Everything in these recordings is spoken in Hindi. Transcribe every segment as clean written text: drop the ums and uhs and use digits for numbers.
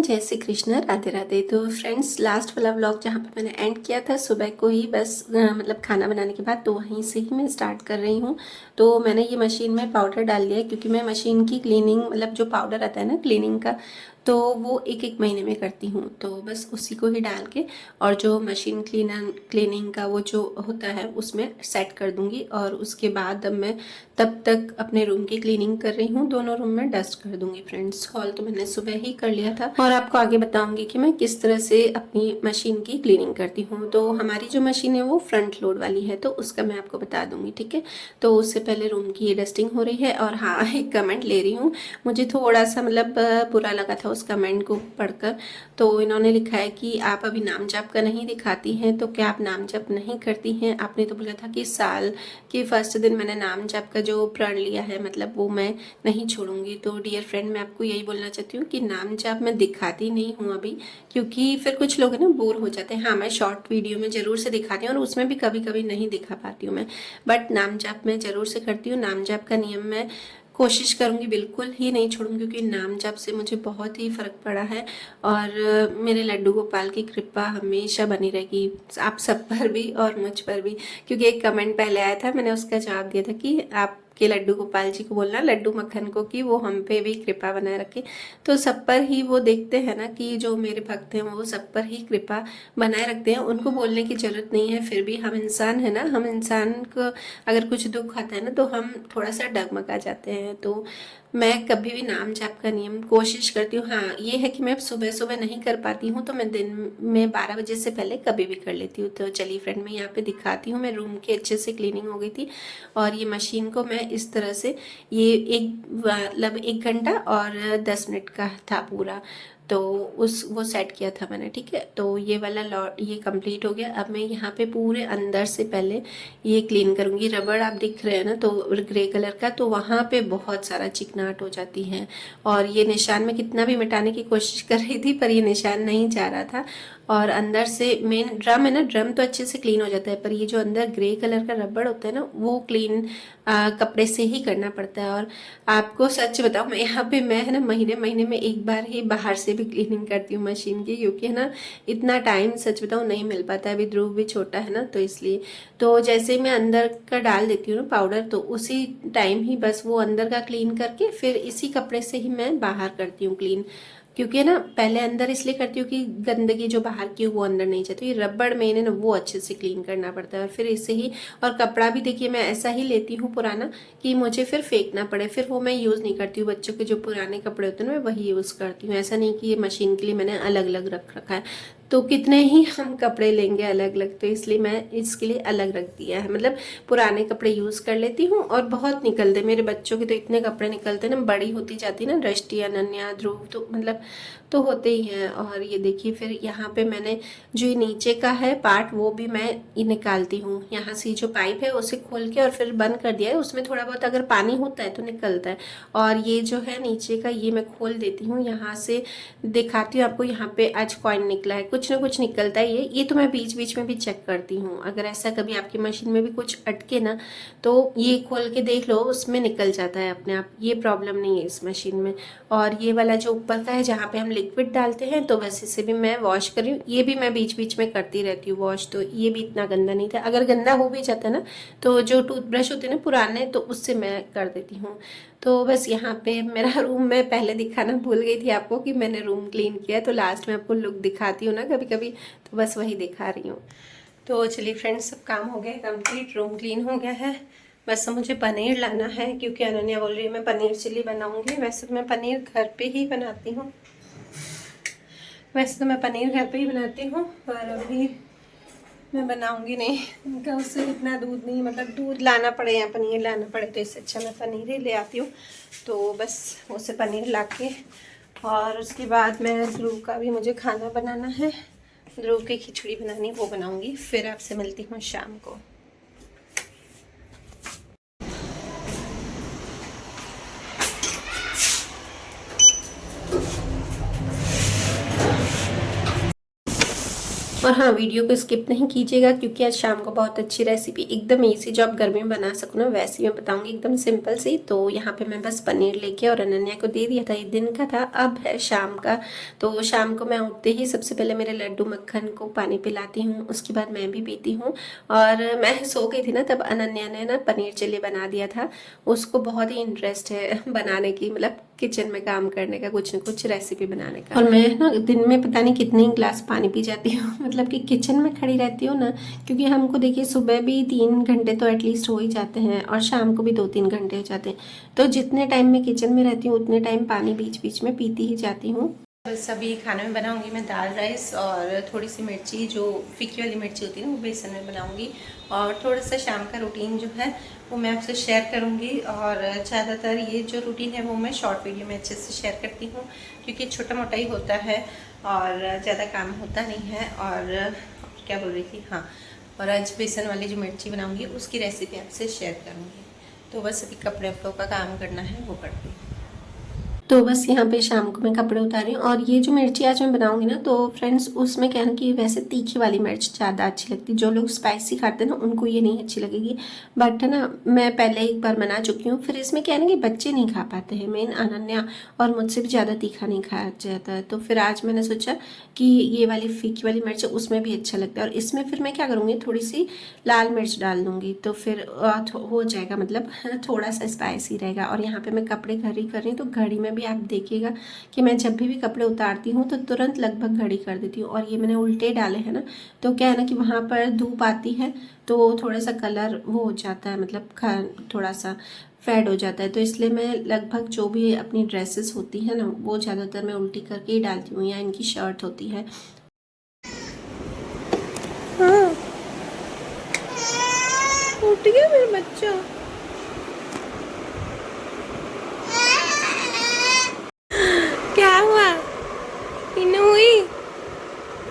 जय श्री कृष्ण, राधे राधे। तो फ्रेंड्स, लास्ट वाला व्लॉग जहाँ पे मैंने एंड किया था सुबह को ही, बस मतलब खाना बनाने के बाद, तो वहीं से ही मैं स्टार्ट कर रही हूँ। तो मैंने ये मशीन में पाउडर डाल दिया है, क्योंकि मैं मशीन की क्लीनिंग, मतलब जो पाउडर आता है ना क्लीनिंग का, तो वो एक एक महीने में करती हूँ। तो बस उसी को ही डाल के और जो मशीन क्लीनिंग का वो जो होता है उसमें सेट कर दूँगी। और उसके बाद अब मैं तब तक अपने रूम की क्लीनिंग कर रही हूँ। दोनों रूम में डस्ट कर दूंगी। फ्रेंड्स, हॉल तो मैंने सुबह ही कर लिया था और आपको आगे बताऊंगी कि मैं किस तरह से अपनी मशीन की क्लीनिंग करती हूँ। तो हमारी जो मशीन है वो फ्रंट लोड वाली है, तो उसका मैं आपको बता दूंगी, ठीक है। तो उससे पहले रूम की ये डस्टिंग हो रही है। और हाँ, एक कमेंट ले रही हूँ, मुझे थोड़ा सा मतलब बुरा लगा था उस कमेंट को पढ़कर। तो इन्होंने लिखा है कि आप अभी नाम जप का नहीं दिखाती हैं, तो क्या आप नाम जप नहीं करती हैं? आपने तो बोला था कि साल के फर्स्ट दिन मैंने नाम जप का जो प्रण लिया है, मतलब वो मैं नहीं छोड़ूंगी। तो डियर फ्रेंड, मैं आपको यही बोलना चाहती हूँ कि नाम जप मैं दिखाती नहीं हूँ अभी, क्योंकि फिर कुछ लोग है ना बोर हो जाते हैं। हाँ, मैं शॉर्ट वीडियो में ज़रूर से दिखाती हूँ और उसमें भी कभी कभी नहीं दिखा पाती हूँ मैं, बट नाम जप मैं ज़रूर से करती हूँ। नाम जप का नियम मैं कोशिश करूंगी बिल्कुल ही नहीं छोड़ूंगी, क्योंकि नाम जप से मुझे बहुत ही फ़र्क पड़ा है। और मेरे लड्डू गोपाल की कृपा हमेशा बनी रहेगी आप सब पर भी और मुझ पर भी। क्योंकि एक कमेंट पहले आया था, मैंने उसका जवाब दिया था कि आपके लड्डू गोपाल जी को बोलना, लड्डू मक्खन को, कि वो हम पे भी कृपा बनाए रखे। तो सब पर ही वो देखते हैं ना कि जो मेरे भक्त हैं वो सब पर ही कृपा बनाए रखते हैं, उनको बोलने की ज़रूरत नहीं है। फिर भी हम इंसान है ना, हम इंसान को अगर कुछ दुख आता है ना तो हम थोड़ा सा डगमगा जाते हैं। तो मैं कभी भी नाम जाप का नियम कोशिश करती हूँ। हाँ, ये है कि मैं सुबह सुबह नहीं कर पाती हूँ, तो मैं दिन में 12 बजे से पहले कभी भी कर लेती हूँ। तो चलिए फ्रेंड, मैं यहाँ पे दिखाती हूँ। मैं रूम की अच्छे से क्लीनिंग हो गई थी और ये मशीन को मैं इस तरह से, ये एक मतलब 1 घंटा और 10 मिनट का था पूरा, तो वो सेट किया था मैंने, ठीक है। तो ये वाला लॉट ये कंप्लीट हो गया। अब मैं यहाँ पे पूरे अंदर से पहले ये क्लीन करूँगी। रबड़ आप दिख रहे हैं ना, तो ग्रे कलर का, तो वहाँ पे बहुत सारा चिकनाहट हो जाती है। और ये निशान में कितना भी मिटाने की कोशिश कर रही थी, पर ये निशान नहीं जा रहा था। और अंदर से मेन ड्रम है ना, ड्रम तो अच्छे से क्लीन हो जाता है, पर ये जो अंदर ग्रे कलर का रबड़ होता है ना, वो क्लीन कपड़े से ही करना पड़ता है। और आपको सच बताऊँ, मैं यहाँ पे मैं है ना महीने महीने में एक बार ही बाहर से भी क्लीनिंग करती हूँ मशीन की, क्योंकि है ना इतना टाइम सच बताऊँ नहीं मिल पाता है। अभी ध्रुव भी छोटा है ना, तो इसलिए। तो जैसे ही मैं अंदर का डाल देती हूँ ना पाउडर, तो उसी टाइम ही बस वो अंदर का क्लीन करके फिर इसी कपड़े से ही मैं बाहर करती हूँ क्लीन। क्योंकि ना पहले अंदर इसलिए करती हूँ कि गंदगी जो बाहर की वो अंदर नहीं जाती। रबड़ में ना वो अच्छे से क्लीन करना पड़ता है, और फिर इससे ही। और कपड़ा भी देखिए, मैं ऐसा ही लेती हूँ पुराना, कि मुझे फिर फेंकना पड़े, फिर वो मैं यूज़ नहीं करती हूँ। बच्चों के जो पुराने कपड़े होते हैं ना, मैं वही यूज़ करती हूँ। ऐसा नहीं कि ये मशीन के लिए मैंने अलग अलग रख रखा है, तो कितने ही हम कपड़े लेंगे अलग अलग, तो इसलिए मैं इसके लिए अलग रख दिया है। मतलब पुराने कपड़े यूज़ कर लेती हूँ और बहुत निकलते, मेरे बच्चों के तो इतने कपड़े निकलते ना, बड़ी होती जाती ना दृष्टि, अनन्या, ध्रुव, तो मतलब तो होते ही हैं। और ये देखिए, फिर यहाँ पे मैंने जो ये नीचे का है पार्ट, वो भी मैं ये निकालती हूँ। यहाँ से जो पाइप है उसे खोल के और फिर बंद कर दिया है। उसमें थोड़ा बहुत अगर पानी होता है तो निकलता है। और ये जो है नीचे का, ये मैं खोल देती हूँ। यहाँ से दिखाती हूँ आपको, यहाँ पे आज कॉइन निकला है, कुछ ना कुछ निकलता है। ये तो मैं बीच बीच में भी चेक करती हूँ। अगर ऐसा कभी आपकी मशीन में भी कुछ अटके ना, तो ये खोल के देख लो, उसमें निकल जाता है अपने आप, ये प्रॉब्लम नहीं है इस मशीन में। और ये वाला जो ऊपर का है, जहाँ पे हम लिक्विड डालते हैं, तो बस इसे भी मैं वॉश कर रही हूँ। ये भी मैं बीच बीच में करती रहती हूँ वॉश, तो ये भी इतना गंदा नहीं था। अगर गंदा हो भी जाता है ना, तो जो टूथब्रश होते हैं ना पुराने, तो उससे मैं कर देती हूँ। तो बस यहाँ पे मेरा रूम में पहले दिखाना भूल गई थी आपको कि मैंने रूम क्लीन किया, तो लास्ट में आपको लुक दिखाती हूँ ना कभी कभी, तो बस वही दिखा रही हूँ। तो चलिए फ्रेंड्स, सब काम हो गया कंप्लीट, रूम क्लीन हो गया है। बस मुझे पनीर लाना है, क्योंकि अनन्या बोल रही है मैं पनीर चिल्ली बनाऊंगी। वैसे तो मैं पनीर घर पे ही बनाती हूँ, वैसे तो मैं पनीर घर पे ही बनाती हूँ, पर अभी मैं बनाऊंगी नहीं, उनका उससे इतना दूध नहीं, मतलब दूध लाना पड़े या पनीर लाना पड़े, तो इससे अच्छा मैं पनीर ही ले आती हूँ। तो बस उसे पनीर ला के, और उसके बाद मैं ध्रुव का भी मुझे खाना बनाना है, ध्रुव की खिचड़ी बनानी, वो बनाऊंगी। फिर आपसे मिलती हूँ शाम को। और हाँ, वीडियो को स्किप नहीं कीजिएगा क्योंकि आज शाम को बहुत अच्छी रेसिपी एकदम ईजी जो आप घर में बना सको ना वैसी मैं बताऊंगी, एकदम सिंपल सी। तो यहाँ पे मैं बस पनीर लेके और अनन्या को दे दिया था, ये दिन का था, अब है शाम का। तो शाम को मैं उठते ही सबसे पहले मेरे लड्डू मक्खन को पानी पिलाती हूँ, उसके बाद मैं भी पीती हूँ। और मैं सो गई थी ना, तब अनन्या ने ना पनीर चिल्ली बना दिया था। उसको बहुत ही इंटरेस्ट है बनाने की, मतलब किचन में काम करने का, कुछ न कुछ रेसिपी बनाने का। और मैं ना दिन में पता नहीं कितने गिलास पानी पी जाती हूँ मतलब कि किचन में खड़ी रहती हूँ ना, क्योंकि हमको देखिए सुबह भी 3 घंटे तो एटलीस्ट हो ही जाते हैं और शाम को भी 2-3 घंटे हो जाते हैं। तो जितने टाइम में किचन में रहती हूँ उतने टाइम पानी बीच बीच में पीती ही जाती हूँ। बस अभी खाने में बनाऊंगी मैं दाल राइस और थोड़ी सी मिर्ची, जो फीकी वाली मिर्ची होती है ना, वो बेसन में बनाऊंगी। और थोड़ा सा शाम का रूटीन जो है वो मैं आपसे शेयर करूंगी। और ज़्यादातर ये जो रूटीन है वो मैं शॉर्ट वीडियो में अच्छे से शेयर करती हूँ, क्योंकि छोटा मोटा ही होता है और ज़्यादा काम होता नहीं है। और क्या बोल रही थी, हाँ, और आज बेसन वाली जो मिर्ची बनाऊँगी उसकी रेसिपी आपसे शेयर करूँगी। तो बस अभी कपड़े वपड़ों का काम करना है, वो करती हूँ। तो बस यहाँ पे शाम को मैं कपड़े उतारी हूँ। और ये जो मिर्ची आज मैं बनाऊंगी ना, तो फ्रेंड्स उसमें क्या है कि वैसे तीखी वाली मिर्च ज़्यादा अच्छी लगती है। जो लोग स्पाइसी खाते हैं ना उनको ये नहीं अच्छी लगेगी, बट है ना, मैं पहले एक बार बना चुकी हूँ। फिर इसमें क्या है ना कि बच्चे नहीं खा पाते हैं, मेन अनन्या, और मुझसे भी ज़्यादा तीखा नहीं खाया जाता है। तो फिर आज मैंने सोचा कि ये वाली फीकी वाली मिर्च है उसमें भी अच्छा लगता है। और इसमें फिर मैं क्या करूँगी, थोड़ी सी लाल मिर्च डाल दूँगी, तो फिर हो जाएगा, मतलब थोड़ा सा स्पाइसी रहेगा। और यहाँ पे मैं कपड़े घड़ी कर रही हूँ, तो घड़ी में भी आप देखिएगा कि मैं जब भी कपड़े उतारती हूँ तो तुरंत लगभग घड़ी कर देती हूँ। और ये मैंने उल्टे डाले हैं ना, तो क्या है ना कि वहाँ पर धूप आती है तो थोड़ा सा कलर वो हो जाता है, मतलब थोड़ा सा फेड हो जाता है। तो इसलिए मैं लगभग जो भी अपनी ड्रेसेस होती है ना वो ज़्यादातर मैं उल्टी करके ही डालती हूँ, या इनकी शर्ट होती है। हाँ, उठ गया मेरा बच्चा। क्या हुआ इन्नू हुई?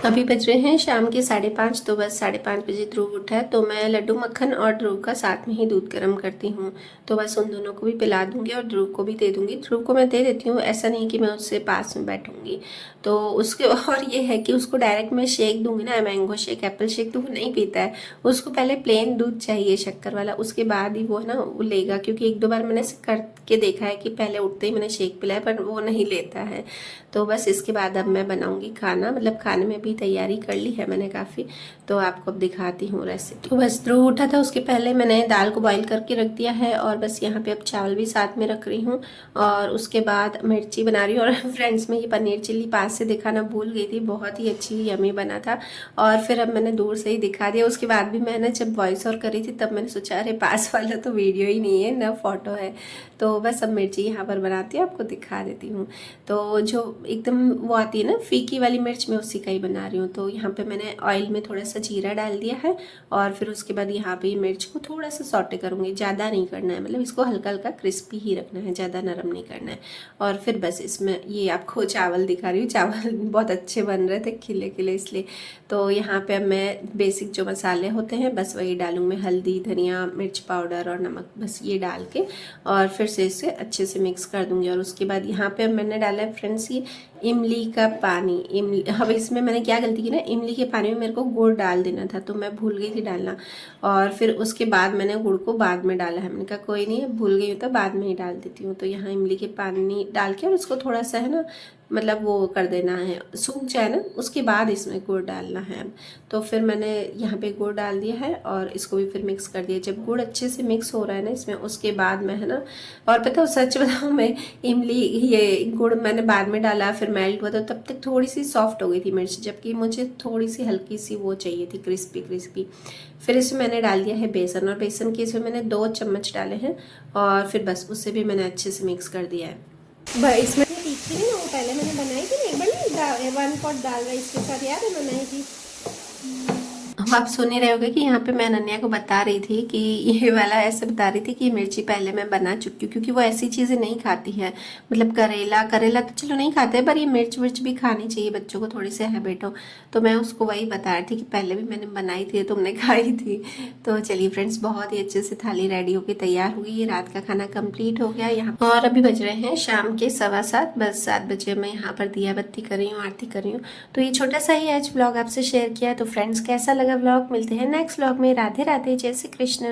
अभी बज रहे हैं शाम के 5:30। तो बस 5:30 बजे ध्रुव उठा है, तो मैं लड्डू मक्खन और ध्रुव का साथ में ही दूध गर्म करती हूँ। तो बस उन दोनों को भी पिला दूंगी और ध्रुव को भी दे दूंगी। ध्रुव को मैं दे देती हूँ, ऐसा नहीं कि मैं उससे पास में बैठूंगी। तो उसके और ये है कि उसको डायरेक्ट मैं शेक दूंगी ना, मैंगो शेक, एप्पल शेक, तो वो नहीं पीता है। उसको पहले प्लेन दूध चाहिए शक्कर वाला, उसके बाद ही वो है ना वो लेगा। क्योंकि 1-2 बार मैंने करके देखा है कि पहले उठते ही मैंने शेक पिलाया, पर वो नहीं लेता है। तो बस इसके बाद अब मैं बनाऊंगी खाना, मतलब खाने में भी तैयारी कर ली है मैंने काफ़ी, तो आपको अब दिखाती हूँ रेसिपी। तो बस ध्रुव उठा था, उसके पहले मैंने दाल को बॉईल करके रख दिया है। और बस यहाँ पे अब चावल भी साथ में रख रही हूँ और उसके बाद मिर्ची बना रही हूँ। और फ्रेंड्स में ये पनीर चिल्ली पास से दिखाना भूल गई थी, बहुत ही अच्छी यमी बना था। और फिर अब मैंने दूर से ही दिखा दिया। उसके बाद भी मैंने जब वॉइस ओवर करी थी तब मैंने सोचा अरे पास वाला तो वीडियो ही नहीं है ना फोटो है। तो बस अब मिर्ची यहाँ पर बनाती हूँ, आपको दिखा देती हूँ। तो जो एकदम वो आती है ना फीकी वाली मिर्च, मैं उसी का ही बना रही हूँ। तो यहाँ पे मैंने ऑयल में थोड़ा सा जीरा डाल दिया है और फिर उसके बाद यहाँ पे मिर्च को थोड़ा सा सॉटे करूँगी, ज़्यादा नहीं करना है, मतलब इसको हल्का हल्का क्रिस्पी ही रखना है, ज़्यादा नरम नहीं करना है। और फिर बस इसमें ये आपको चावल दिखा रही हूँ, चावल बहुत अच्छे बन रहे थे, खिले खिले, इसलिए। तो यहाँ पे अब मैं बेसिक जो मसाले होते हैं बस वही डालूँगी, मैं हल्दी, धनिया, मिर्च पाउडर और नमक, बस ये डाल के और फिर से इसे अच्छे से मिक्स कर दूँगी। और उसके बाद यहाँ पे मैंने डाला है फ्रेंड्स ये इमली का पानी। इमली, अब इसमें मैंने क्या गलती की ना, इमली के पानी में मेरे को गुड़ डाल देना था, तो मैं भूल गई थी डालना। और फिर उसके बाद मैंने गुड़ को बाद में डाला है, मैंने कहा कोई नहीं है, भूल गई हूँ तो बाद में ही डाल देती हूँ। तो यहाँ इमली के पानी डाल के और उसको थोड़ा सा है ना, मतलब वो कर देना है, सूख जाए ना, उसके बाद इसमें गुड़ डालना है। तो फिर मैंने यहाँ पे गुड़ डाल दिया है और इसको भी फिर मिक्स कर दिया। जब गुड़ अच्छे से मिक्स हो रहा है ना इसमें, उसके बाद मैं है ना, और पता हो सच बताऊँ, मैं इमली ये गुड़ मैंने बाद में डाला, फिर मेल्ट हुआ, तो तब तक थोड़ी सी सॉफ्ट हो गई थी मिर्च, जबकि मुझे थोड़ी सी हल्की सी वो चाहिए थी, क्रिस्पी क्रिस्पी। फिर इसमें मैंने डाल दिया है बेसन, और बेसन के इसमें मैंने 2 चम्मच डाले हैं और फिर बस उससे भी मैंने अच्छे से मिक्स कर दिया है। इसमें तीखी नहीं, वो पहले मैंने बनाई थी ना एक बार, 1 पॉट दाल राइस के साथ, याद है बनाई थी। अब आप सुन ही रहे होगे कि यहाँ पे मैं अनन्या को बता रही थी कि ये वाला ऐसे बता रही थी कि मिर्ची पहले मैं बना चुकी हूँ, क्योंकि वो ऐसी चीज़ें नहीं खाती है। मतलब करेला करेला तो चलो नहीं खाते, पर ये मिर्च विर्च भी खानी चाहिए बच्चों को, थोड़ी सी हैबिट हो। तो मैं उसको वही बता रही थी कि पहले भी मैंने बनाई थी, तुमने खाई थी। तो चलिए फ्रेंड्स, बहुत ही अच्छे से थाली रेडी होकर तैयार हो गई। ये रात का खाना कंप्लीट हो गया यहाँ, और अभी बज रहे हैं शाम के 7:15। बस 7 बजे मैं यहाँ पर दिया बत्ती कर रही हूँ, आरती कर रही हूँ। तो ये छोटा सा ही आज व्लॉग आपसे शेयर किया। तो फ्रेंड्स, कैसा लगा व्लॉग? मिलते हैं नेक्स्ट व्लॉग में। राधे राधे, जय श्री कृष्ण।